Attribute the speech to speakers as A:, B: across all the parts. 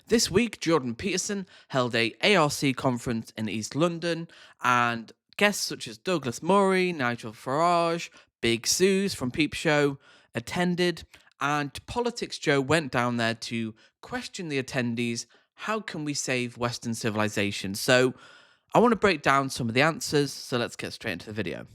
A: This week, Jordan Peterson held a ARC conference in East London, and guests such as Douglas Murray, Nigel Farage, Big Suze from Peep Show attended, and PoliticsJOE went down there to question the attendees. How can we save Western civilization? So, I want to break down some of the answers. So let's get straight into the video.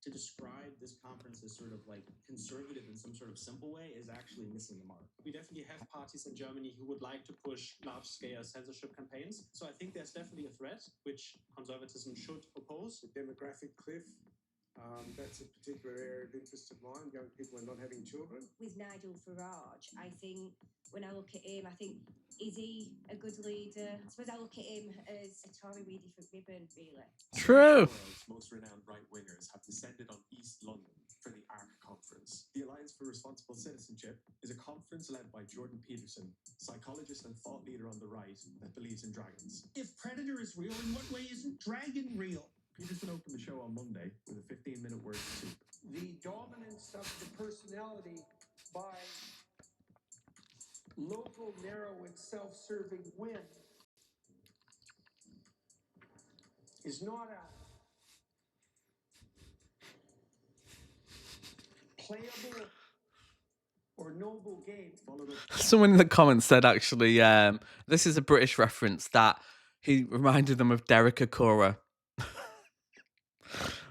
B: To describe this conference as sort of like conservative in some sort of simple way is actually missing the mark. We definitely have parties in Germany who would like to push large-scale censorship campaigns. So I think there's definitely a threat which conservatism should oppose.
C: The demographic cliff, that's a particular area of interest of mine. Young people are not having children.
D: With Nigel Farage, I think when I look at him, I think, is he a good leader? I suppose I look at him as a Tory with a different ribbon, really.
A: True.
E: The world's most renowned right-wingers have descended on East London for the ARC conference. The Alliance for Responsible Citizenship is a conference led by Jordan Peterson, psychologist and thought leader on the right that believes in dragons.
F: If Predator is real, in what way isn't Dragon real?
E: Peterson opened the show on Monday with a 15-minute word soup.
C: The dominance of the personality by local, narrow, and self-serving win is not a playable or noble game.
A: Someone in the comments said, actually, this is a British reference, that he reminded them of Derek Akora,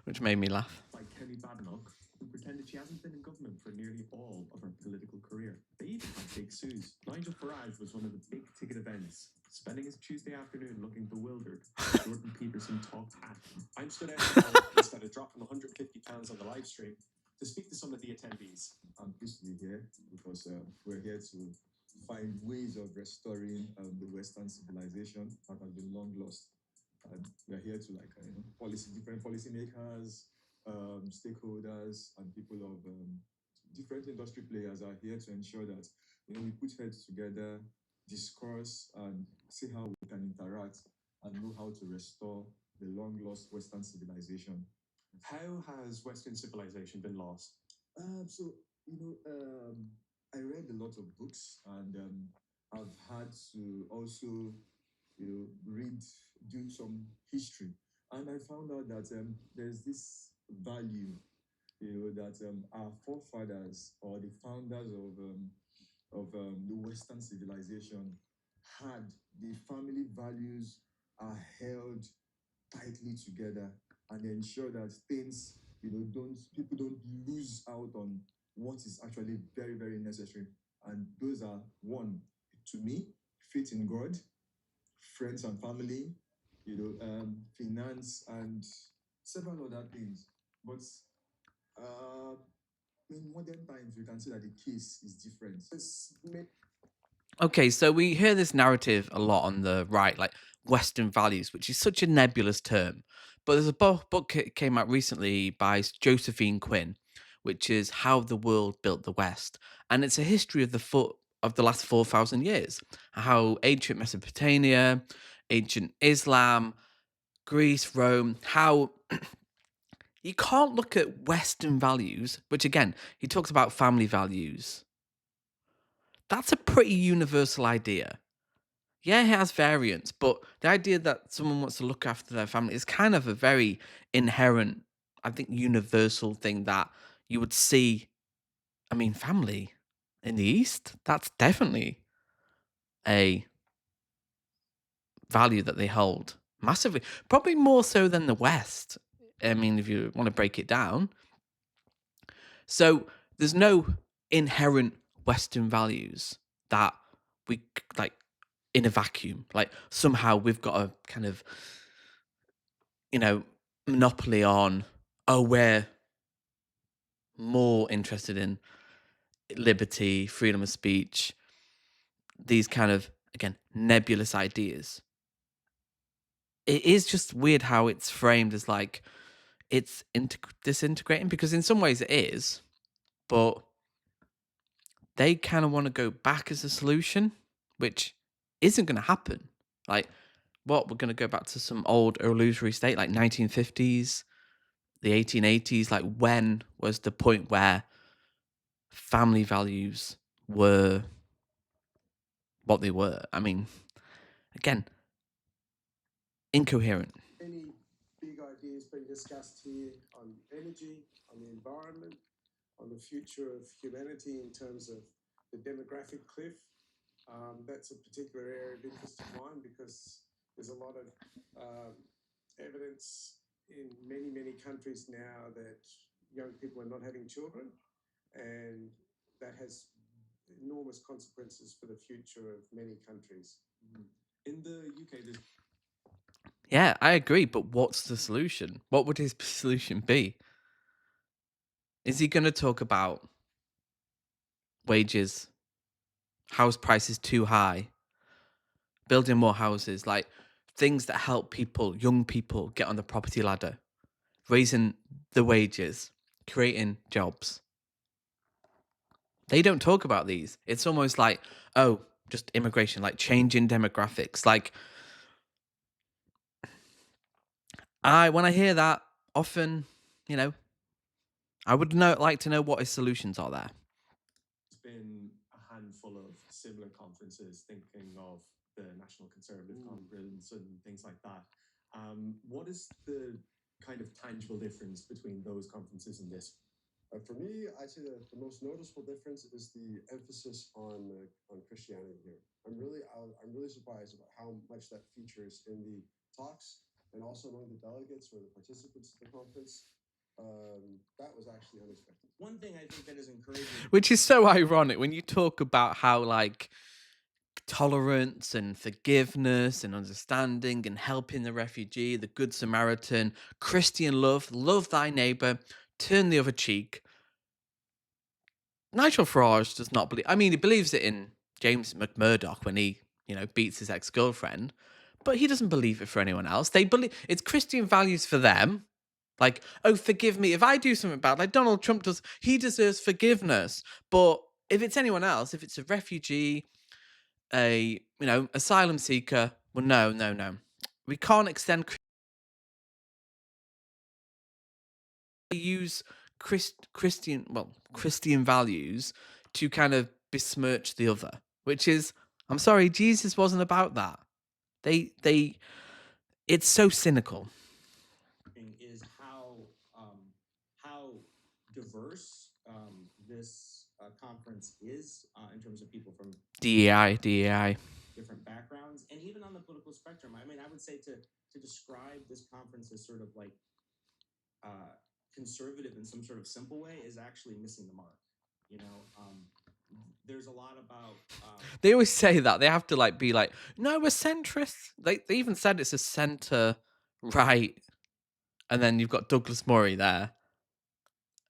A: which made me laugh.
E: Like Kelly Badenoch, who pretended she hasn't been in government for nearly all of her political career. They even had Big Suze. Nigel Farage was one of the big-ticket events, spending his Tuesday afternoon looking bewildered. Jordan Peterson talked at him.
B: I'm stood out instead of dropping 150 pounds on the live stream to speak to some of the attendees.
G: I'm pleased to be here because we're here to find ways of restoring the Western civilization that has been long lost. We're here to different policymakers, stakeholders, and people of different industry players are here to ensure that we put heads together, discuss, and see how we can interact and know how to restore the long lost Western civilization.
E: How has Western civilization been lost?
G: I read a lot of books, and I've had to also, do some history, and I found out that there's this value, that our forefathers or the founders of the Western civilization had. The family values are held tightly together and ensure that things, people don't lose out on what is actually very, very necessary. And those are, one, to me, faith in God, friends and family, finance, and several other things. But in modern times, we can see that the case is different.
A: Okay, so we hear this narrative a lot on the right, like Western values, which is such a nebulous term. But there's a book came out recently by Josephine Quinn, which is How the World Built the West, and it's a history of the last 4,000 years, how ancient Mesopotamia, ancient Islam, Greece, Rome, how you can't look at Western values, which again, he talks about family values. That's a pretty universal idea. Yeah, it has variants, but the idea that someone wants to look after their family is kind of a very inherent, I think, universal thing that you would see. I mean, family in the East, that's definitely a value that they hold massively, probably more so than the West. I mean, if you want to break it down. So there's no inherent Western values that we like in a vacuum. Like somehow we've got a kind of, monopoly on, we're more interested in liberty, freedom of speech, these kind of, again, nebulous ideas. It is just weird how it's framed as like it's disintegrating, because in some ways it is, but they kind of want to go back as a solution, which isn't going to happen. Like, we're going to go back to some old illusory state, like 1950s, the 1880s. Like, when was the point where family values were what they were. I mean, again, incoherent.
C: Any big ideas being discussed here on energy, on the environment, on the future of humanity in terms of the demographic cliff. That's a particular area of interest of mine because there's a lot of evidence in many, many countries now that young people are not having children, and that has enormous consequences for the future of many countries.
E: In the UK, there's
A: Yeah, I agree, but what's the solution? What would his solution be? Is he going to talk about wages, house prices too high, building more houses, like things that help people, young people, get on the property ladder, raising the wages, creating jobs? They don't talk about these. It's almost like, oh, just immigration, like changing demographics. Like, when I hear that, often, I would like to know what his solutions are there.
E: been a handful of similar conferences, thinking of the National Conservative Conference and things like that. What is the kind of tangible difference between those conferences and this?
C: For me, I'd say the most noticeable difference is the emphasis on Christianity here. I'm really surprised about how much that features in the talks and also among the delegates or the participants of the conference. That was actually unexpected.
B: One thing I think that is encouraging,
A: Which is so ironic when you talk about how, like, tolerance and forgiveness and understanding and helping the refugee, the good Samaritan, Christian love thy neighbor, turn the other cheek. Nigel Farage does not believe. I mean, he believes it in James McMurdoch when he, beats his ex-girlfriend, but he doesn't believe it for anyone else. They believe it's Christian values for them. Like, oh, forgive me if I do something bad, like Donald Trump does. He deserves forgiveness. But if it's anyone else, if it's a refugee, a asylum seeker, well, no, we can't extend. Use Christian values to kind of besmirch the other, which is, I'm sorry, Jesus wasn't about that. It's so cynical.
B: is how diverse this conference is in terms of people from
A: DEI.
B: different backgrounds, and even on the political spectrum. I mean, I would say to describe this conference as sort of like conservative in some sort of simple way is actually missing the mark. There's a lot about.
A: They always say that they have to be like, no, we're centrist. They even said it's a center right, and then you've got Douglas Murray there,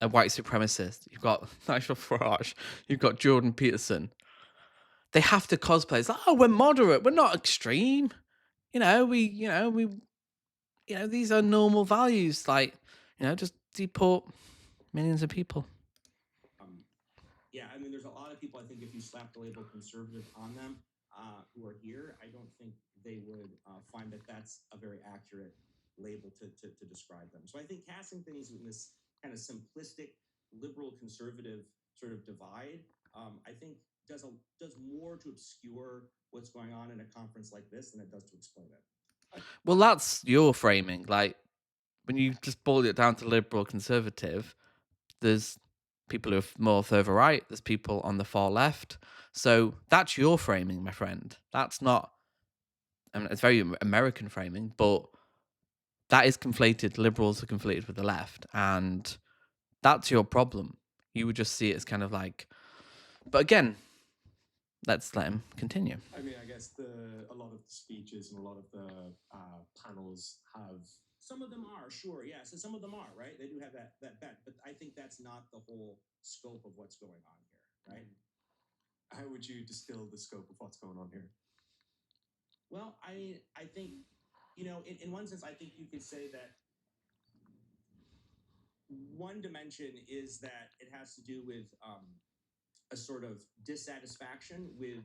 A: a white supremacist. You've got Nigel Farage. You've got Jordan Peterson. They have to cosplay. It's like, oh, we're moderate. We're not extreme. These are normal values. Like, just deport millions of people.
B: Yeah, I mean, there's a lot of people. I think if you slap the label conservative on them, who are here, I don't think they would find that that's a very accurate label to describe them. So I think casting things in this kind of simplistic liberal conservative sort of divide, I think does more to obscure what's going on in a conference like this than it does to explain it.
A: Well, that's your framing. Like, when you just boil it down to liberal conservative, there's people who are more further right, there's people on the far left. So that's your framing, my friend. That's not, it's very American framing, but that is conflated. Liberals are conflated with the left, and that's your problem. You would just see it as kind of like, but again, let's let him continue.
E: I mean, I guess a lot of the speeches and a lot of the panels have.
B: Some of them are, sure, yeah. So some of them are, right? They do have that bet, but I think that's not the whole scope of what's going on here, right?
E: How would you distill the scope of what's going on here?
B: Well, I think, in one sense, I think you could say that one dimension is that it has to do with a sort of dissatisfaction with,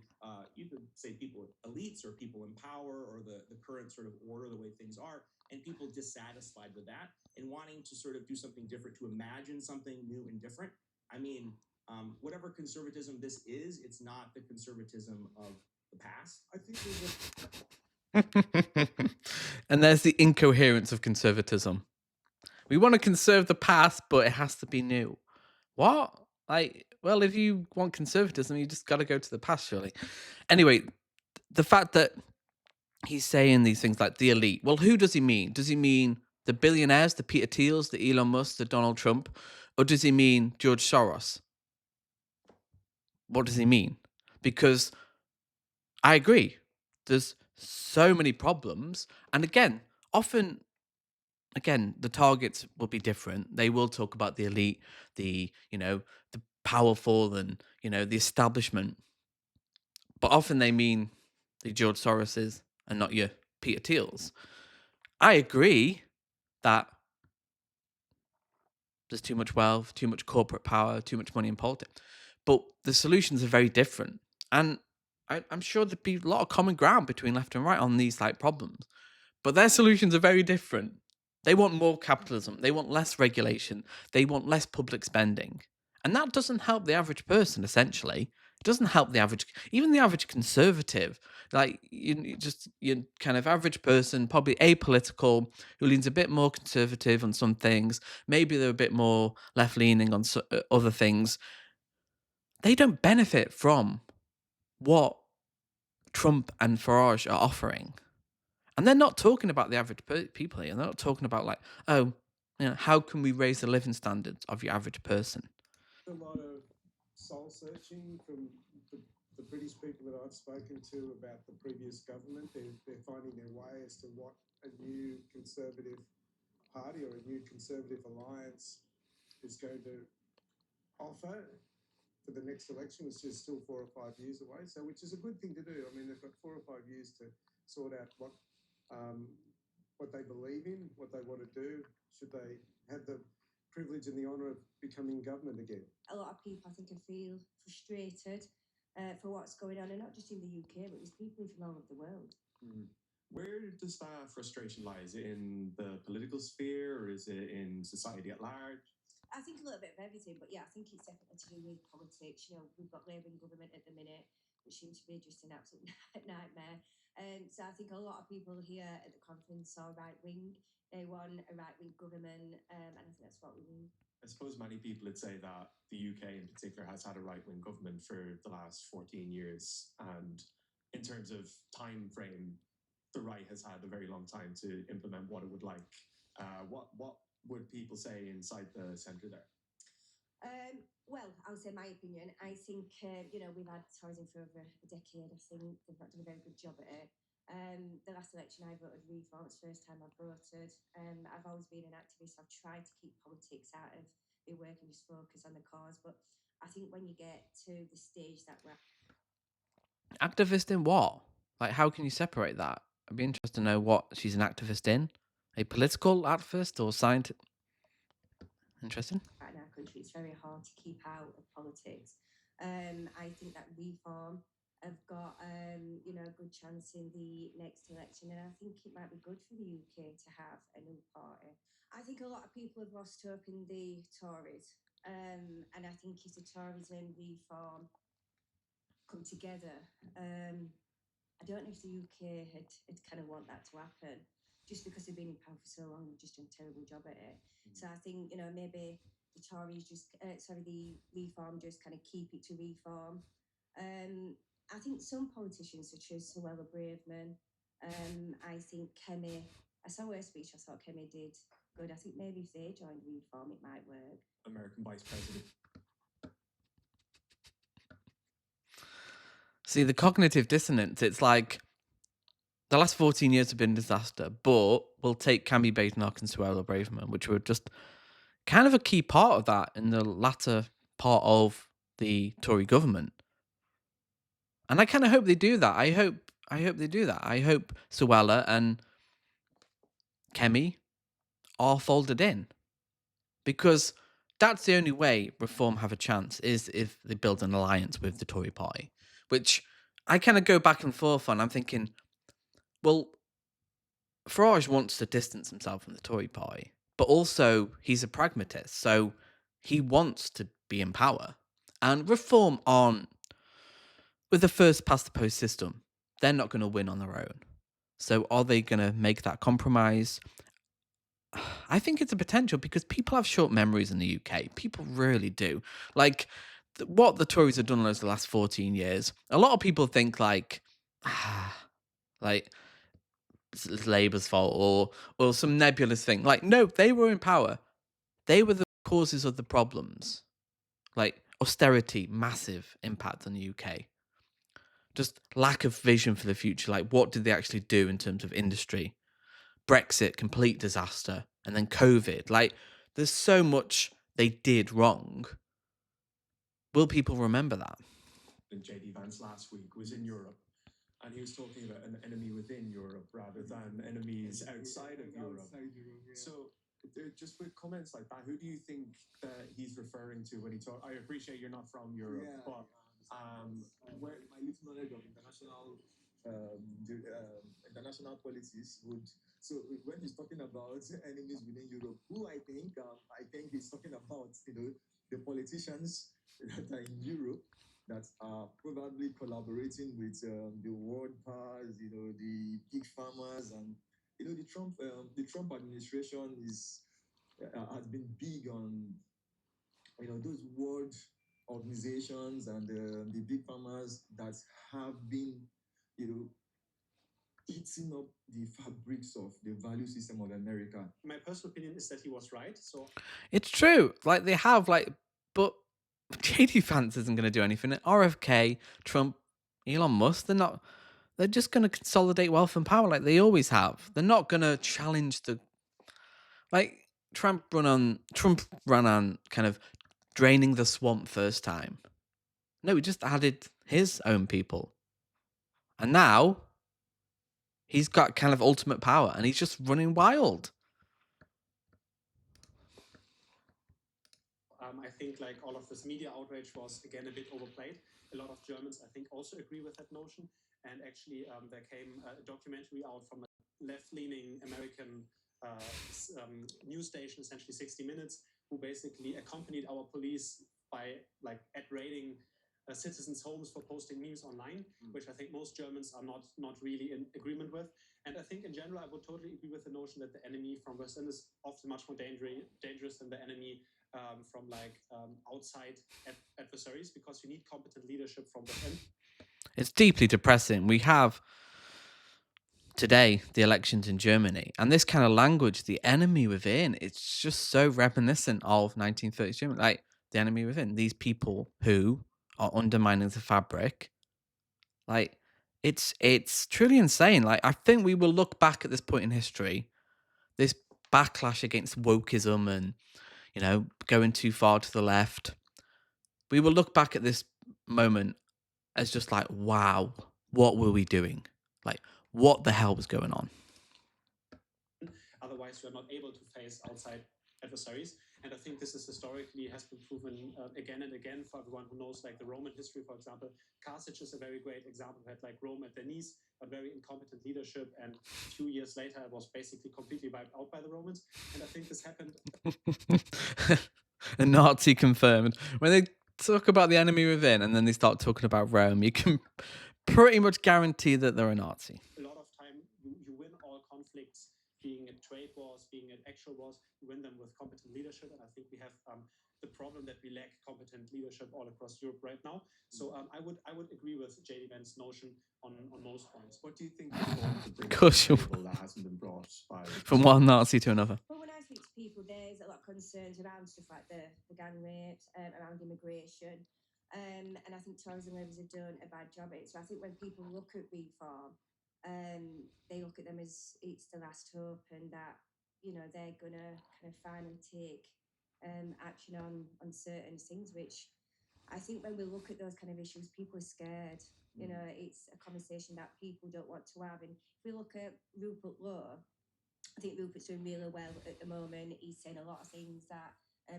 B: you could say people, elites or people in power or the current sort of order, the way things are, and people dissatisfied with that and wanting to sort of do something different, to imagine something new and different. I mean, whatever conservatism this is, it's not the conservatism of the
F: past. I think there's a
A: And there's the incoherence of conservatism. We want to conserve the past, but it has to be new. What? Like, well, if you want conservatism, you just got to go to the past, surely. Anyway, the fact that he's saying these things like the elite. Well, who does he mean? Does he mean the billionaires, the Peter Thiels, the Elon Musk, the Donald Trump? Or does he mean George Soros? What does he mean? Because I agree. There's so many problems. And again, often, the targets will be different. They will talk about the elite, the powerful, and the establishment. But often they mean the George Soroses and not your Peter Thiels. I agree that there's too much wealth, too much corporate power, too much money in politics. But the solutions are very different. And I'm sure there'd be a lot of common ground between left and right on these problems. But their solutions are very different. They want more capitalism. They want less regulation. They want less public spending. And that doesn't help the average person, essentially. It doesn't help even the average conservative. Like, your kind of average person, probably apolitical, who leans a bit more conservative on some things. Maybe they're a bit more left-leaning on other things. They don't benefit from what Trump and Farage are offering. And they're not talking about the average people here. They're not talking about how can we raise the living standards of your average person?
F: a lot of soul searching from the British people that I've spoken to about the previous government. They're finding their way as to what a new Conservative party or a new Conservative alliance is going to offer for the next election, which is still 4 or 5 years away. So, which is a good thing to do. I mean, they've got 4 or 5 years to sort out what they believe in, what they want to do. Should they have the privilege and the honour of becoming government again?
D: A lot of people, I think, feel frustrated for what's going on, and not just in the UK, but there's people from all over the world.
E: Where does that frustration lie? Is it in the political sphere or is it in society at large?
D: I think a little bit of everything, but yeah, I think it's definitely to do with politics. We've got Labour in government at the minute, which seems to be just an absolute nightmare. So I think a lot of people here at the conference are right wing. They want a right wing government, and I think that's what we need.
E: I suppose many people would say that the UK in particular has had a right wing government for the last 14 years. And in terms of time frame, the right has had a very long time to implement what it would like. What would people say inside the centre there?
D: Well, I'll say my opinion. I think, we've had tourism for over a decade. I think they've not done a very good job at it. The last election I voted Reform. It's the first time I've voted. I've always been an activist. I've tried to keep politics out of my work and just focus on the cause. But I think when you get to the stage that we're
A: Activist in what? Like, how can you separate that? I'd be interested to know what she's an activist in. A political activist or scientist? Interesting.
D: in our country, it's very hard to keep out of politics. I think that Reform have got a good chance in the next election, and I think it might be good for the UK to have a new party. I think a lot of people have lost hope in the Tories, and I think if the Tories and Reform come together, I don't know if the UK had kind of want that to happen, just because they've been in power for so long and just done a terrible job at it. So I think maybe the Tories the Reform just kind of keep it to Reform. I think some politicians such as Suella Braverman, I think Kemi, I saw her speech, I thought Kemi did good. I think maybe if they joined Reform, it might work.
E: American Vice President.
A: See, the cognitive dissonance, it's like the last 14 years have been a disaster, but we'll take Cammy Badenoch and Suella Braverman, which were just kind of a key part of that in the latter part of the Tory government. And I kind of hope they do that. I hope they do that. I hope Suella and Kemi are folded in, because that's the only way Reform have a chance, is if they build an alliance with the Tory party, which I kind of go back and forth on. I'm thinking, well, Farage wants to distance himself from the Tory party, but also he's a pragmatist, so he wants to be in power. And Reform aren't with the first past the post system. they're not going to win on their own. So are they going to make that compromise? I think it's a potential because people have short memories in the UK. People really do. Like what the Tories have done over the last 14 years. A lot of people think like it's Labour's fault or some nebulous thing. Like no, they were in power. They were the causes of the problems. Like austerity, massive impact on the UK. Just lack of vision for the future. Like what did they actually do in terms of industry? Brexit, complete disaster, and then COVID. Like, there's so much they did wrong. Will people remember that?
B: And JD Vance last week was in Europe, and he was talking about an enemy within Europe rather than enemies outside of Europe. So, just with comments like that, who do you think that he's referring to when he talks? I appreciate you're not from Europe, but
G: where my little knowledge of international politics would. So when he's talking about enemies within Europe, who I think he's talking about, the politicians that are in Europe that are probably collaborating with the world powers, the big farmers, and the Trump administration has been big on those world organizations and the big farmers that have been eating up the fabrics of the value system of America.
B: My personal opinion is that he was right. So
A: It's true. Like, they have, like, but JD Vance isn't going to do anything. RFK, Trump, Elon Musk, they're just going to consolidate wealth and power like they always have. They're not going to challenge like, Trump ran on kind of draining the swamp first time. No, he just added his own people. And now he's got kind of ultimate power and he's just running wild.
B: I think like all of this media outrage was again a bit overplayed. A lot of Germans, I think, also agree with that notion. And actually, there came a documentary out from a left-leaning American news station, essentially 60 Minutes, who basically accompanied our police by like at raiding citizens' homes for posting memes online, which I think most Germans are not really in agreement with. And I think in general, I would totally agree with the notion that the enemy from within is often much more dangerous than the enemy from outside adversaries, because you need competent leadership from within.
A: It's deeply depressing. We have today the elections in Germany, and this kind of language, the enemy within, it's just so reminiscent of 1930s Germany. Like the enemy within, these people who are undermining the fabric. Like it's truly insane. Like I think we will look back at this point in history, this backlash against wokeism and going too far to the left. We will look back at this moment as just like, wow, what were we doing? Like, what the hell was going on?
B: Otherwise, we are not able to face outside adversaries. And I think this is historically has been proven again and again for everyone who knows like the Roman history, for example. Carthage is a very great example. Had like Rome at their knees, but very incompetent leadership. And a few years later, it was basically completely wiped out by the Romans. And I think this happened.
A: A Nazi confirmed. When they talk about the enemy within and then they start talking about Rome, you can pretty much guarantee that they're a Nazi.
B: A lot of time, you win all conflicts, being it trade wars, being it actual wars, you win them with competent leadership. And I think we have the problem that we lack competent leadership all across Europe right now. So I would agree with JD Vance's notion on most points.
E: What do you think is important to bring
A: Of course
E: to the
A: you
E: table that hasn't been brought by
A: from one Nazi to another?
D: Well, when I speak to people, there's a lot of concerns around stuff like the gang rapes, around immigration. And I think Tories and Labours have done a bad job at it. So I think when people look at reform, they look at them as it's the last hope, and that they're gonna kind of finally take action on certain things. Which I think when we look at those kind of issues, people are scared. It's a conversation that people don't want to have. And if we look at Rupert Lowe, I think Rupert's doing really well at the moment. He's saying a lot of things that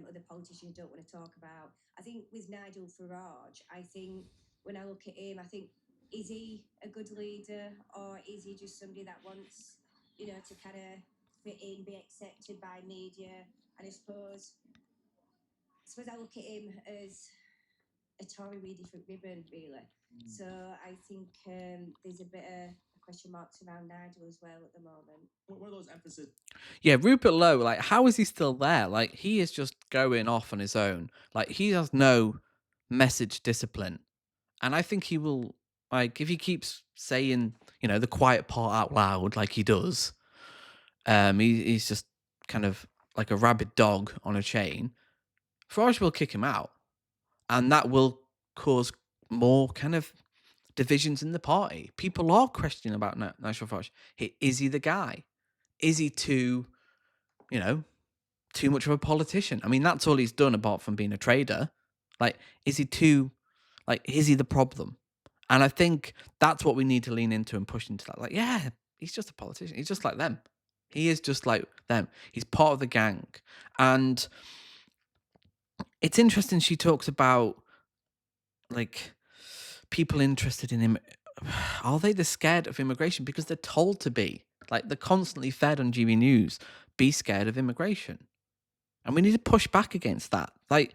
D: other politicians don't want to talk about. I think with Nigel Farage, I think when I look at him, I think, is he a good leader, or is he just somebody that wants, to kind of fit in, be accepted by media? And I suppose I look at him as a Tory with a different ribbon, really. So I think there's a bit of question marks around Nigel as well at the moment.
B: What are those emphasis?
A: Yeah, Rupert Lowe, like, how is he still there? Like, he is just going off on his own. Like, he has no message discipline. And I think he will, like, if he keeps saying, you know, the quiet part out loud like he does, he's just kind of like a rabid dog on a chain, Farage will kick him out. And that will cause more kind of divisions in the party. People are questioning about Nigel Farage. Is he the guy? Is he too, you know, too much of a politician? I mean, that's all he's done apart from being a trader. Like, is he too, like, is he the problem? And I think that's what we need to lean into and push into that. Like, yeah, he's just a politician. He's just like them. He is just like them. He's part of the gang. And it's interesting she talks about, like, people interested in him. Are they scared of immigration? Because they're told to be. Like, they're constantly fed on GB News, be scared of immigration. And we need to push back against that. Like,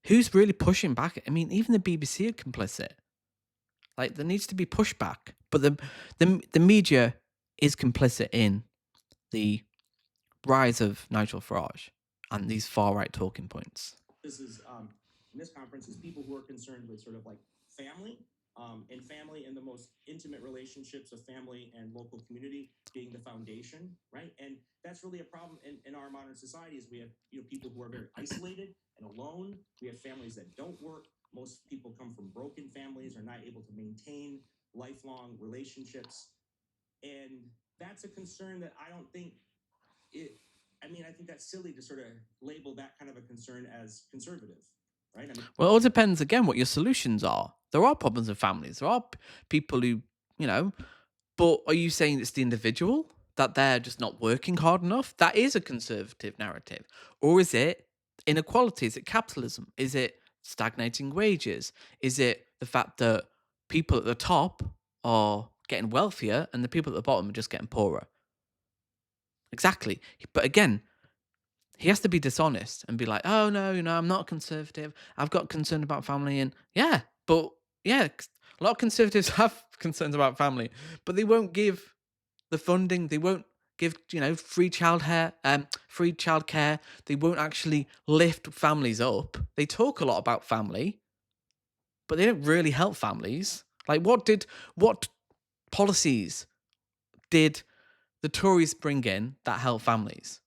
A: who's really pushing back? I mean, even the BBC are complicit. Like, there needs to be pushback. But the media is complicit in the rise of Nigel Farage and these far-right talking points.
B: This is in this conference is people who are concerned with sort of like family, and family and the most intimate relationships of family and local community being the foundation, right? And that's really a problem in our modern society. Is we have people who are very isolated and alone. We have families that don't work. Most people come from broken families, are not able to maintain lifelong relationships, and that's a concern that I don't think it. I mean, I think that's silly to sort of label that kind of a concern as conservative, right? I mean,
A: well, it all depends, again, what your solutions are. There are problems with families. There are people who, but are you saying it's the individual, that they're just not working hard enough? That is a conservative narrative. Or is it inequality? Is it capitalism? Is it stagnating wages? Is it the fact that people at the top are getting wealthier and the people at the bottom are just getting poorer? Exactly. But again, he has to be dishonest and be like, oh, no, I'm not conservative. I've got concern about family. And yeah, a lot of conservatives have concerns about family, but they won't give the funding. They won't give, free childcare. They won't actually lift families up. They talk a lot about family, but they don't really help families. Like, what policies did the Tories bring in that help families?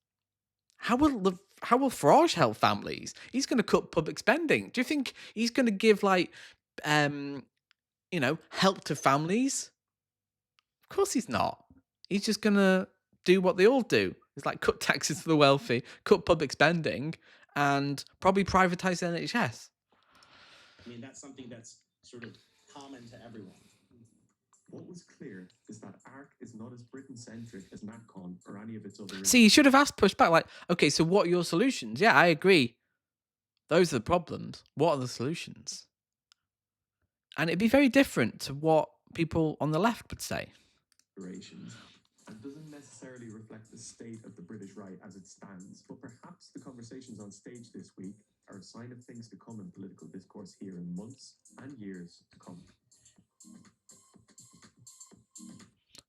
A: How will Farage help families? He's going to cut public spending. Do you think he's going to give help to families? Of course he's not. He's just going to do what they all do. It's like cut taxes for the wealthy, cut public spending, and probably privatize the NHS.
B: I mean, that's something that's sort of common to everyone.
E: What was clear is that ARC is not as Britain-centric as NatCon or any of its other...
A: See, you should have asked pushback, like, okay, so what are your solutions? Yeah, I agree. Those are the problems. What are the solutions? And it'd be very different to what people on the left would say.
E: And doesn't necessarily reflect the state of the British right as it stands, but perhaps the conversations on stage this week are a sign of things to come in political discourse here in months and years to come.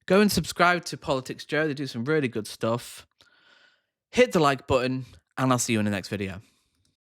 A: Go and subscribe to PoliticsJOE. They do some really good stuff. Hit the like button, and I'll see you in the next video.